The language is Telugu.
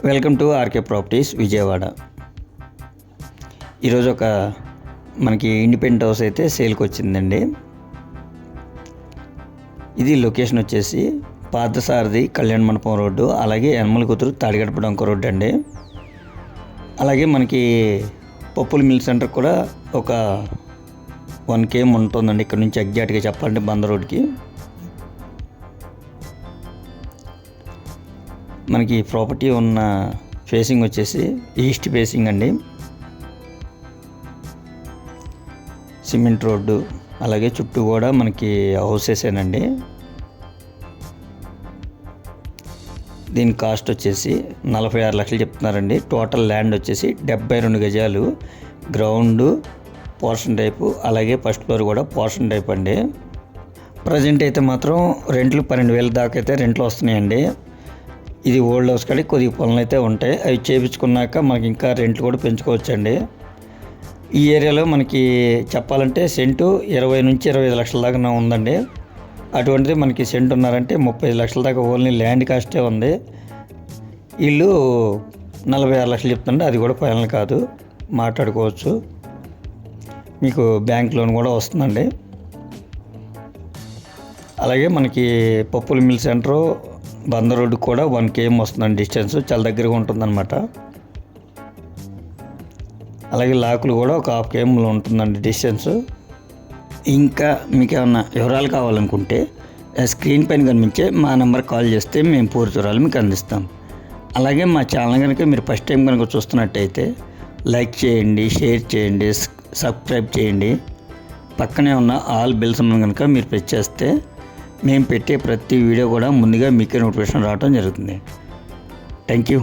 Welcome to RK properties Vijayawada. ఈరోజు మనకి ఇండిపెండెంట్ హౌస్ అయితే సేల్కి వచ్చిందండి. ఇది లొకేషన్ వచ్చేసి పార్థసారథి కళ్యాణ మండపం రోడ్డు, అలాగే యనమల కుదురు తాడిగడప డొంక రోడ్డు అండి. అలాగే మనకి పప్పుల మిల్ సెంటర్ కూడా ఒక 1 km ఉంటుందండి. ఇక్కడ నుంచి ఎగ్జాక్ట్గా చెప్పాలంటే బంద రోడ్కి. మనకి ప్రాపర్టీ ఉన్న ఫేసింగ్ వచ్చేసి ఈస్ట్ ఫేసింగ్ అండి. సిమెంట్ రోడ్డు, అలాగే చుట్టూ కూడా మనకి హౌసెసేనండి. దీని కాస్ట్ వచ్చేసి 46 లక్షలు చెప్తున్నారండి. టోటల్ ల్యాండ్ వచ్చేసి 72 గజాలు, గ్రౌండ్ పోర్షన్ టైపు, అలాగే ఫస్ట్ ఫ్లోర్ కూడా పోర్షన్ టైప్ అండి. ప్రజెంట్ అయితే మాత్రం రెంట్లు 12,000 దాకా అయితే రెంట్లు వస్తున్నాయండి. ఇది ఓల్డ్ హౌస్ కాడి కొద్దిగా పనులు అయితే ఉంటాయి. అవి చేయించుకున్నాక మనకి ఇంకా రెంట్లు కూడా పెంచుకోవచ్చండి. ఈ ఏరియాలో మనకి చెప్పాలంటే సెంటు 20 నుంచి 25 లక్షల దాకా ఉందండి. అటువంటిది మనకి సెంటు ఉన్నారంటే 35 లక్షల దాకా ఓన్లీ ల్యాండ్ కాస్టే ఉంది. వీళ్ళు 46 లక్షలు చెప్తుండే, అది కూడా ఫైనల్ కాదు, మాట్లాడుకోవచ్చు. మీకు బ్యాంక్ లోన్ కూడా వస్తుందండి. అలాగే మనకి పప్పుల మిల్ సెంటరు బంద రోడ్డు కూడా 1 km వస్తుందండి. డిస్టెన్స్ చాలా దగ్గరగా ఉంటుందన్నమాట. అలాగే లాకులు కూడా ఒక 1/2 km ఉంటుందండి డిస్టెన్స్. ఇంకా మీకు ఏమన్నా వివరాలు కావాలనుకుంటే స్క్రీన్ పైన కనిపించే మా నెంబర్ కాల్ చేస్తే మేము పూర్తి వివరాలు మీకు అందిస్తాం. అలాగే మా ఛానల్ కనుక మీరు ఫస్ట్ టైం కనుక చూస్తున్నట్టయితే లైక్ చేయండి, షేర్ చేయండి, సబ్స్క్రైబ్ చేయండి. పక్కనే ఉన్న ఆల్ బెల్స్ కనుక మీరు ప్రెస్ చేస్తే మేము పెట్టే ప్రతి వీడియో కూడా ముందుగా మీకే నోటిఫికేషన్ రావడం జరుగుతుంది. Thank you.